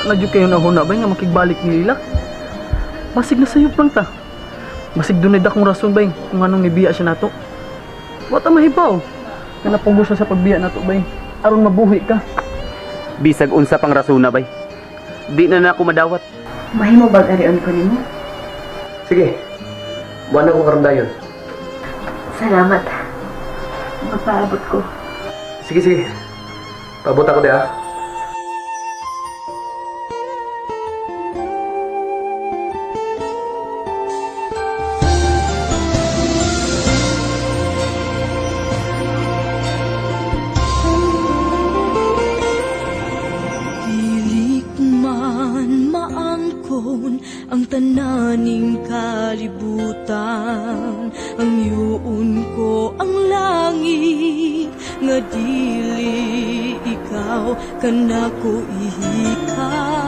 Na dyan kayo nahuna bay nga makigbalik ni Lila. Basig na sayop lang ta. Basig dunay akong rason bay kung anong nibiya siya nato. Wata mahibaw. Nga napugos siya sa pagbiya nato bay. Aron mabuhi ka. Bisag unsa pang rasuna bay. Di na ako madawat. Mahimo bag arion ko nimo? Sige. Buwan ako karon dayon. Salamat. Magpaabot ko. Sige, sige. Paabot ako di ah. Ang tananing kalibutan, ang yuon ko ang langit, nga dili ikaw kanako ihikaw,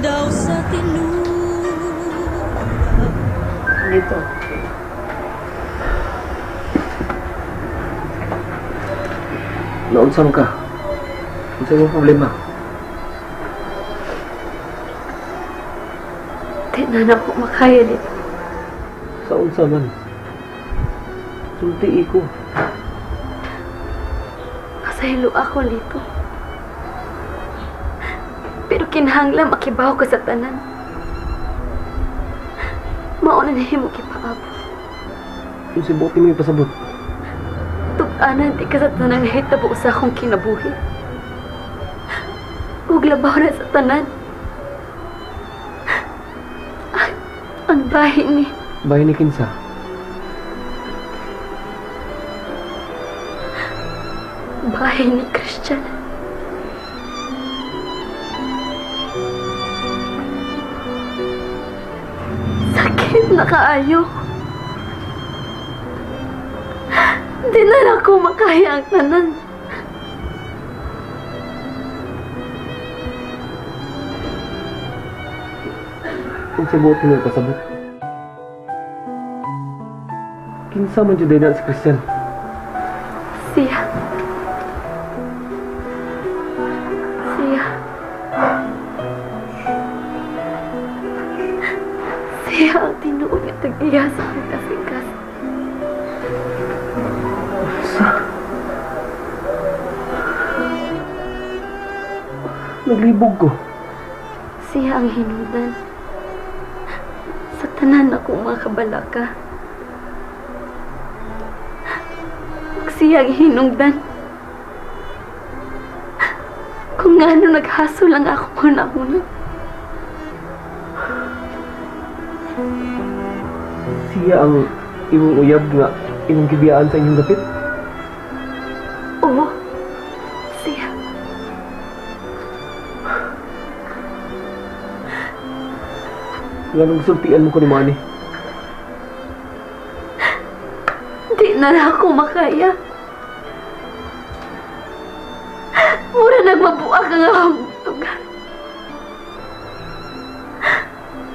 daw sa Dito. Naunsam ka. Unsa imong problema? Di na ako makaya dito. Sa unsa man? Sulti ko. Masahilo ako dito. Pero kinahanglan makibaw ko sa tanan. Mauna na himo kipaabot. Yung si Boki mo ipasabot. Tug-anan di ka sa tanan hitabo sa akong kinabuhi. Ug labaw na sa tanan. Ang bahay ni... Bahay ni Kinsa. Bahay ni Christian. Sakit na kaayo. Di na ako makaya ang tanan. Yung si Boki mo ipasabot. Kinsa man dyan na si Christian. Siya. Siya ang tinuod nga tag-iya sa pagkasikas. Naglibog ko. Siya ang hinudan. Sa tanan akong mga kabalaka. Ug siya ang hinungdan. Kung nga naghaso lang ako una-una. Siya ang imong uyab nga imong gibiyaan sa inyong dapit. Oo. Siya. Nga nung sultian mo ko ni Manny. Di na ako makaya. Mura nagmabuak ang akong tugan.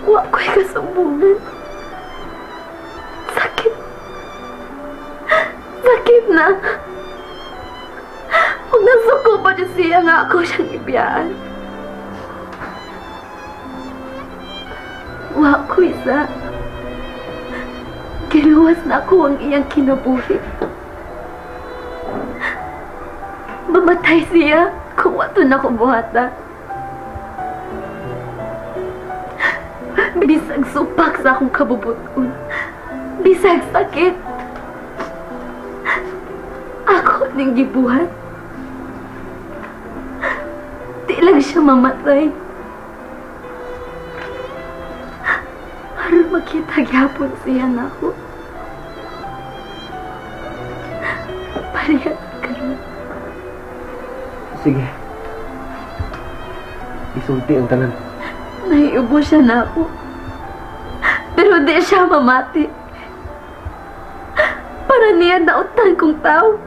Wa ko'y kasumbungan. Sakit. Sakit na. Huwag nasuko pa dyan siya nga ako siyang ibiyaan. Wa ko isa. Giluwas na ako ang iyang kinabuhi. Mamatay siya kung wato na ko buhata. Bisag supak sa akong kabubuton. Bisag sakit. Ako ning gibuhat. Di lang siya mamatay. Aron makita gyapon siya na ako. Parehas karon. Sige. Isulti ang tanan. Naiubo siya na ako. Pero di siya mamati. Para niya nautan kong tao.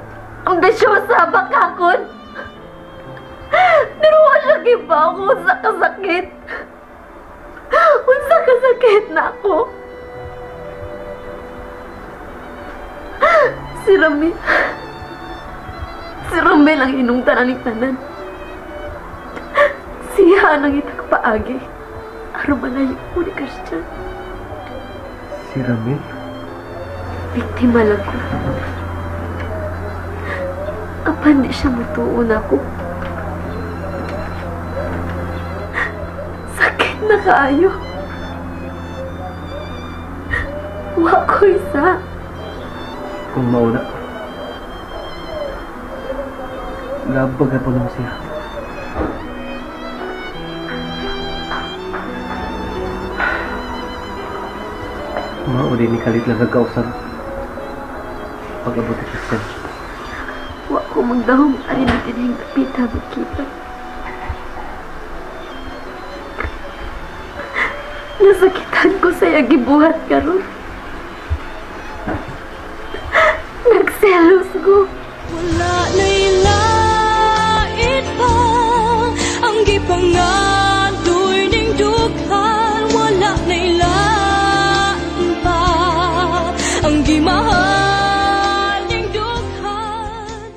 Ang desyosa bakakon. Pero wala siya gibaw kung unsa kasakit. Unsa kasakit na ako. Si Ramil. Si Ramil ang inungtanan ng tanan. Siya nang itagpaagi. Aron malayo ko ni Christian. Si Ramil? Biktima lang ko. Apan di siya matuon ako. Sakit na kaayo. Wa ko isa. Kung mauna. Labag na po naman siya. Mauli ni Kalit lang nagkausap. Pag-abot ni Christian. Wa ko magdahong ari na tining kapita magkita. Nasakitan ko sa gibuhat karon. Nagselos ko. Wala na'y lait pa ang gipangadoy ning dughan. Wala na'y lain pa ang gimahal ning dughan.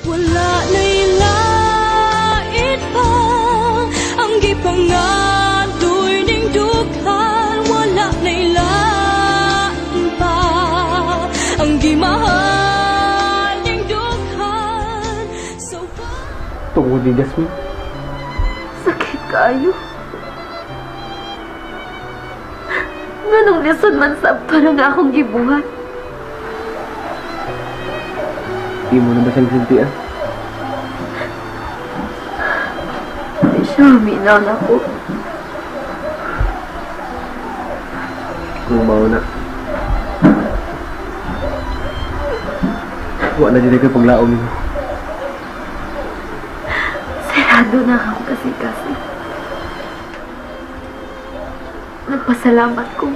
Wala na'y lait pa ang gipangadoy ning dughan. Wala na'y lain pa ang gimahal ning dughan. So Tungod ni Jasmine. Sakit kayo. Nganong lisod man sabto na nga akong gibuhat. Di mo na ba siyang sintian? Di siya huminaw na ako. Kung mauna. Wa na dyan kayo paglaom niyo. Sarado na ako kasi. Nagpasalamat ko.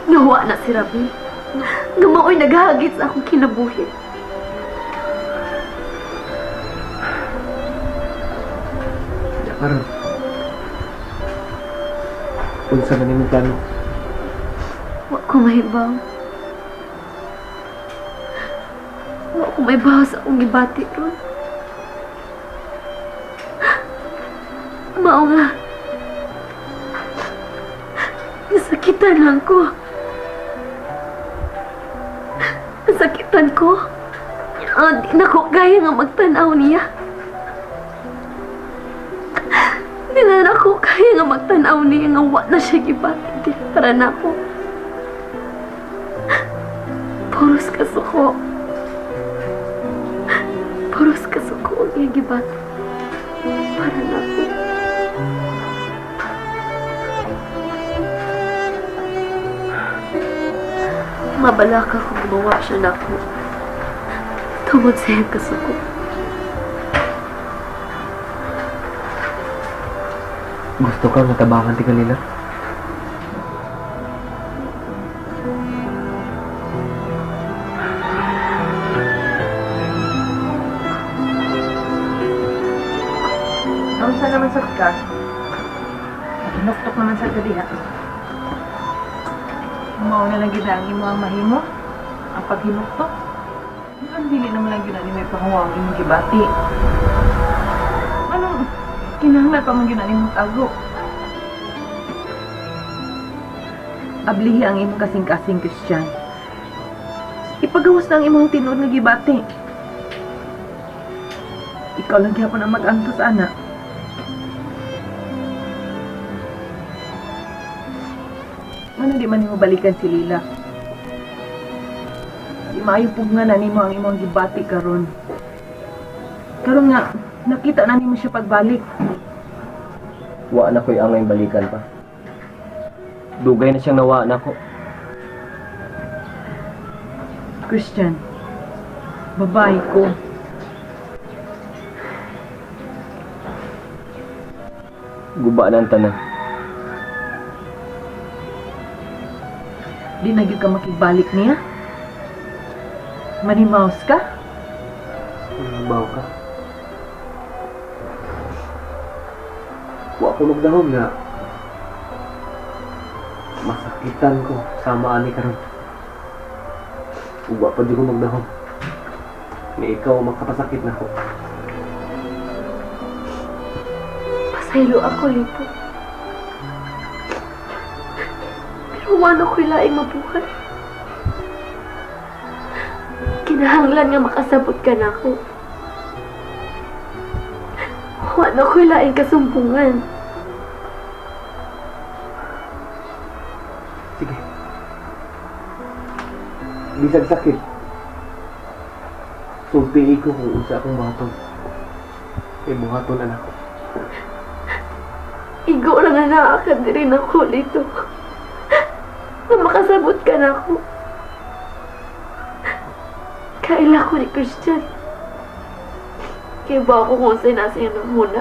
Nawa na si Rabi. Nga mao'y naghahagit sa akong kinabuhi. Karon. Unsa man imong plano? Wa ko mahibaw. Wa ko mahibaw sa akong gibati ron. Mao nga. Nasakitan lang ko. Nasakitan ko. Di na ko kaya nga magtanaw niya. Di na ako kaya nga magtanaw niya nga wa na siya gibati para na ako. Puros kasuko. Puros kasuko ang gibati para na ako. Mabala ka kung gumawa siya na ako. Tungod sa iyang kasuko. Gusto ka matabangan ti kanila? Ang sa naman sa ka? Inuktok naman sa kadiha. Mao na lang ginang imo ang mahimo. Ang paghinuktok. Ang dili naman lang ginani may panguwang imong gibati. Anong kinahanglan pa man ginani mong tago? Ablihi ang imong kasing-kasing Christian. Ipagawas na ang imong tinuod nga gibati. Ikaw lang gyapon ang mag-antos, ana. Ano di man mo balikan si Lila? Di maayo pugna na nimo ang imong gibati karon. Karon nga nakita na nimo siya pagbalik. Wa na ko'y angay balikan pa. Dugay na siyang nawa na ko. Christian, babae ko. Guba na ang tanan. Di na gyud ka makigbalik niya? Manimaos ka? Baw ka. Wa ko magdahom nga. Masakitan ko sama ani karon. Wa pa di ko magdahom. Ni ikaw makapasakit na ko. Pasaylo ako lito. Pero wala ko'y laing mabuhay. Kinahanglan nga makasabot ka na ako. Wala ko'y laing kasumpungan. Sige. Bisag sakit. Sulti ko kung usa akong buhaton. Kay buhaton anak ko. Igo lang na naakad rin ako lito. Na makasabot ka na ako. Kaila ko ni Christian. Kaya ba ako kung sa'yo nasa iyo nung muna?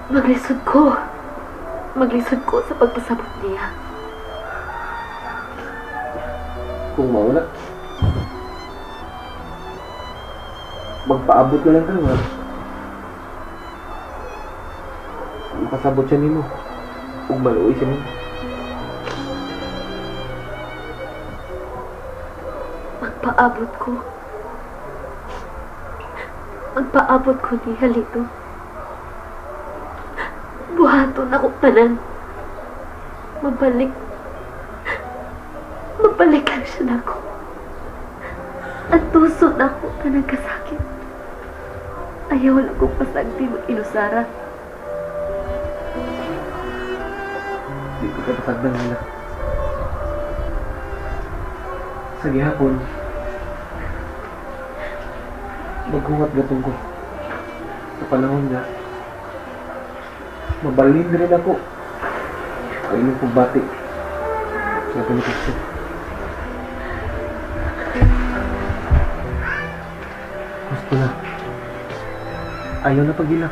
Maglisod ko. Maglisod ko sa pagpasabot niya. Kung mauna, magpaabot na lang ka naman. Makasabot siya nimo. Huwag maluoy siya nimo. Magpaabot ko. Magpaabot ko ni Halito. Buhaton ako tanan. Mabalik. Mabalik lang siya na ako. At tusod na ako ka nagkasakit. Ayaw lang kong pasagdi mag-inusara. Di ko kapasagdan nila. Sa gihapon, maghuwat gatong ko. Sa panahon niya, mabalin rin ako. Ay nung pagbati. Sa benepisyo. Gusto na. Ayaw na pag-ila.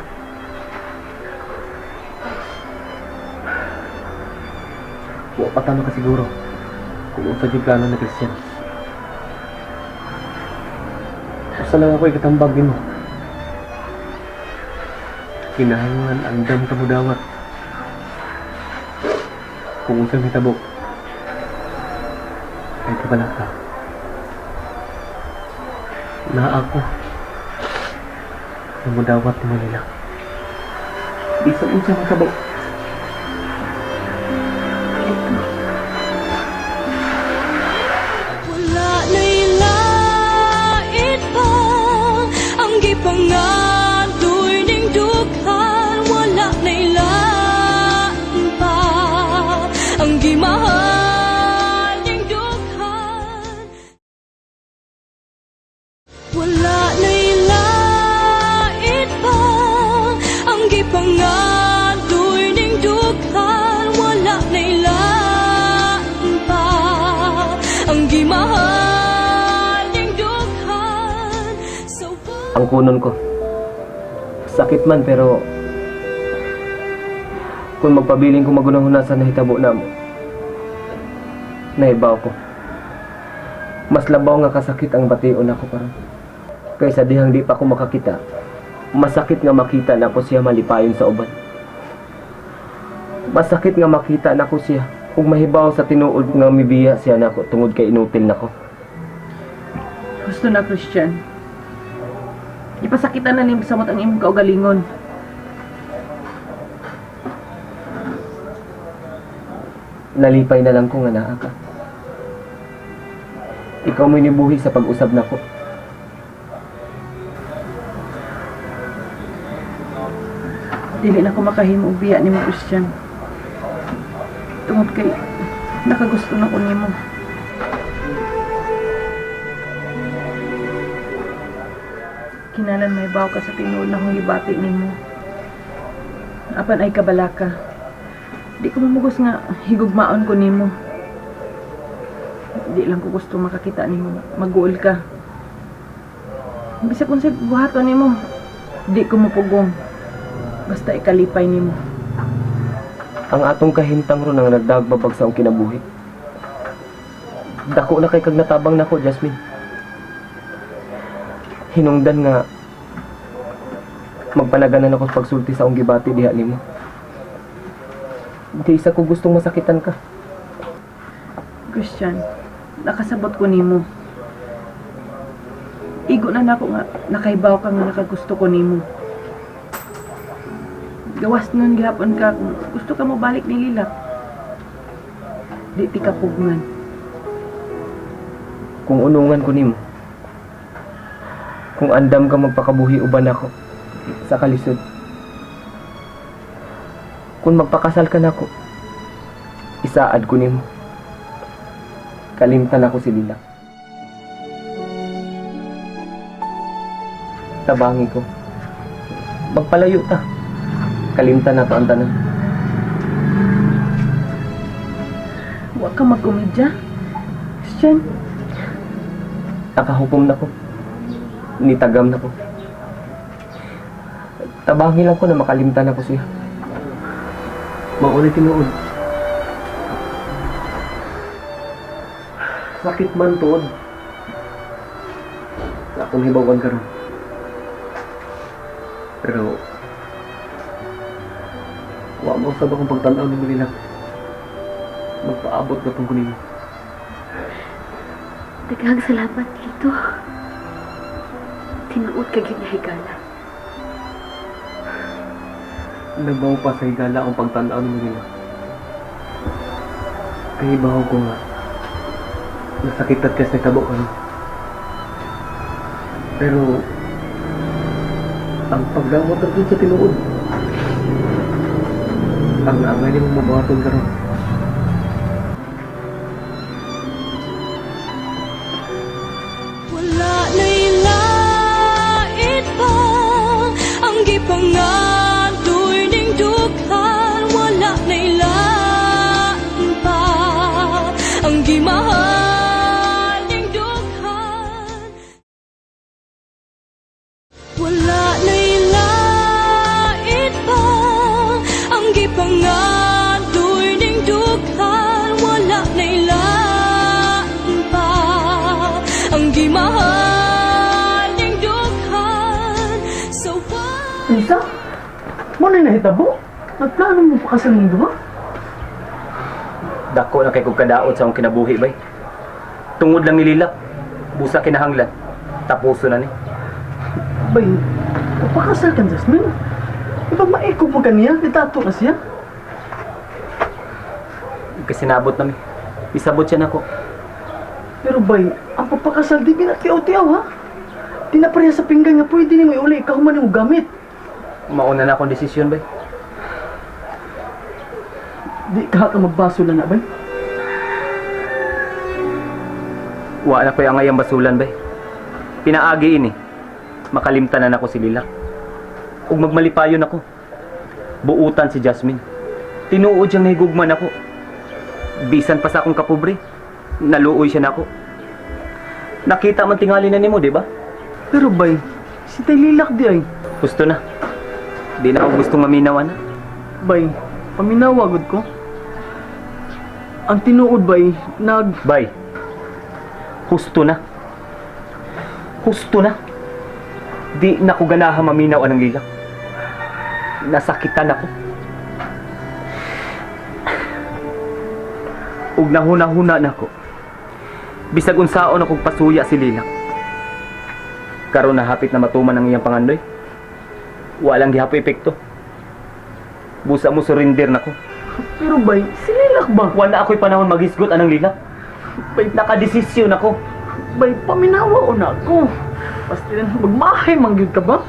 Huwag pa tama ka siguro kung unsa di plano na Christian. Basta lang ako ikatambag mo. Kinahanglan andam ka mo dawat. Kung unsang hitabo ay kabala ka. Na ako na mudawat mo nila. Isang unsang hitabo. Wala na'y lait pa ang gipangadoy ning dughan. Wala na'y lain pa ang gimahal ning dughan. Wala na'y lait pa ang gipangadoy ning dughan. Wala na'y lain pa ang gimahal ning dughan. So Ang kunon ko. Sakit man pero kung magpabiling ko magunang-hunasan na hitabo na mo, nahibaw ko. Mas labaw nga kasakit ang bation ako karon. Kaysa dihang di pa ako makakita, masakit nga makita na ko siya malipayon sa uban. Masakit nga makita na ko siya ug mahibaw sa tinuod nga mibiya siya nako tungod kay inutil nako. Gusto na, Christian. Ipasakitan na ning samot ang imong kaugalingon. Nalipay na lang ko nga naa ka. Ikaw mo'y nibuhi sa pag-usab nako. Dili na ko makahimo og biya nimo, Christian. Tungod kay nakagusto na ko nimo. Kinalan may baw ka sa tinuod na kong ibati nimo. Apan ay kabala ka. Di ko mamugos nga higugmaon ko nimo. Di lang ko gusto makakita nimo mag-uol ka. Bisag kung sa buhaton nimo, di ko mapugong. Basta ikalipay nimo. Ang atong kahintang ron ang nagdagbabag sa akong kinabuhi. Dako na kay kag natabang nako, Jasmine. Hinungdan nga magpanaganan ako sa pagsulti sa akong gibati diha nimo. Di isa ko gustong masakitan ka. Christian, nakasabot ko nimo. Igo na nako nga nakaibaw ka nga nakagusto ko nimo. Gawas nun gihapon ka kung gusto ka mo balik ni Lilak. Di ti kapugngan. Kung unungan ko nimo, kung andam ka magpakabuhi uban ako sa kalisod, kung magpakasal ka nako, isaad ko nimo. Kalimtan ako si Lila. Tabangi ko. Magpalayo ta. Kalimtan na to ang tanan. Wa ka magkomedya. Christian, Nakahukom na ko. Nitagam na ko. Tabangi lang ko na makalimtan ako siya. Mauli tinuod. Sakit man tuod. Sa akong hibawan karon. Pero wa mo sa bakong pagtanaw ni Manila. Magpaabot na tong kunin. Daghang salamat dito. Tinuod ka gyud nga higala. Nabaw pa sa higala ang pagtanaw ni Manila. Kahibaw ko nga. Nasakitat ka sa tabo ka. Pero ang pagdawat na dun sa tinuod, ang angay niyo mabuhaton ka ron. Wala na'y lait pa ang gipangadoy ning dughan. Wala na'y lain pa ang gimahal ning dughan. Wala na'y lait pa ang gipangadoy ning dughan. Wala na'y lain pa ang gimahal ning dughan. So far Isa? Mo na nahitabo? Nagplano mo pa kasal ng duha? Dako na kay kog kadaot sa akong kinabuhi bay. Tungod lang nililak. Busa kinahanglan. Tapuso na ni. Bay, papakasal ka, Jasmine. Ipag maikog mo kaniya, itato na siya. Kasi nabot na mi. Isabot siya nako. Pero bay, ang papakasal di pinatiyaw-tiyaw ha. Di na pareha sa pinggan nga pwede ni mo iuli, kahuman mo gamit. Mauna na akong desisyon bay. Di ka magbaso na na bay. Wa na ko yung angayang basulan bay. Pinaagi ini. Makalimtanan ako si Lila. Ug magmalipayon ako. Buutan si Jasmine. Tinuod siyang nahigugman ako. Bisan pa sa akong kapobre. Naluoy siya nako. Nakita man tingali na nimo, di ba? Pero bay, si Taylilak di ay. Gusto na. Di na ako gustong maminawan na. Bay, paminawagod ko. Ang tinuod bay, Bay. Husto na. Husto na. Di na ko ganahan maminaw anang Lila. Nasakitan ako. Ug nahuna-huna na ko. Bisag unsaon akong pasuya si Lila. Karon na hapit na matuman ang iyang pangandoy. Walang gihapo epekto. Busa mo surrender na ko. Pero bay, si Lilak ba? Wala ako'y panahon maghisgot anang Lila. Bay, Nakadesisyon ako. bay, paminawa o na ako. Basta magmahay mangyud ka ba?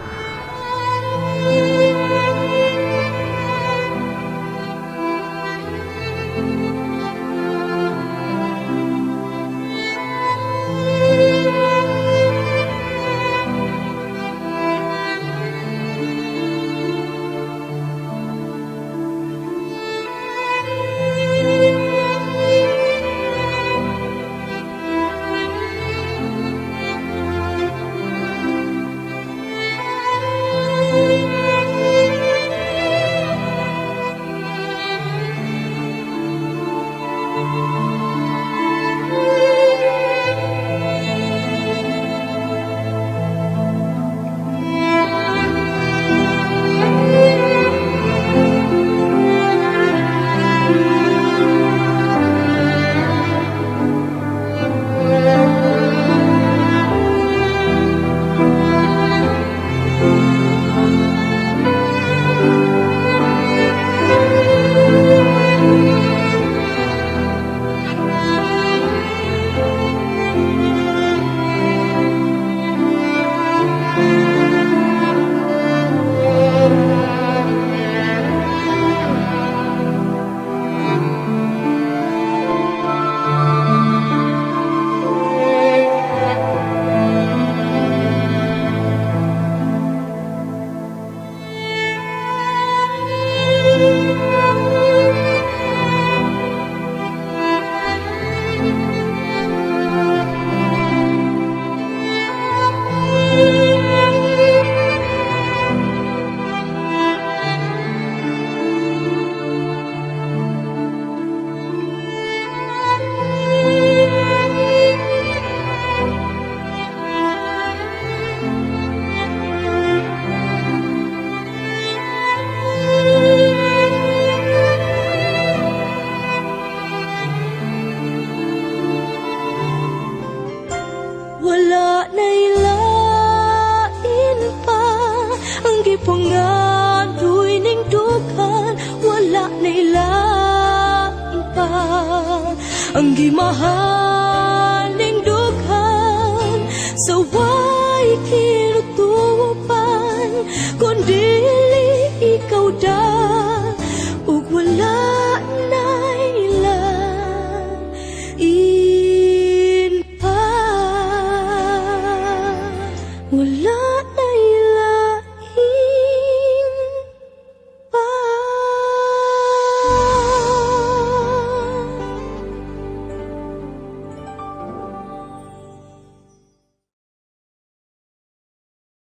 ang gimahal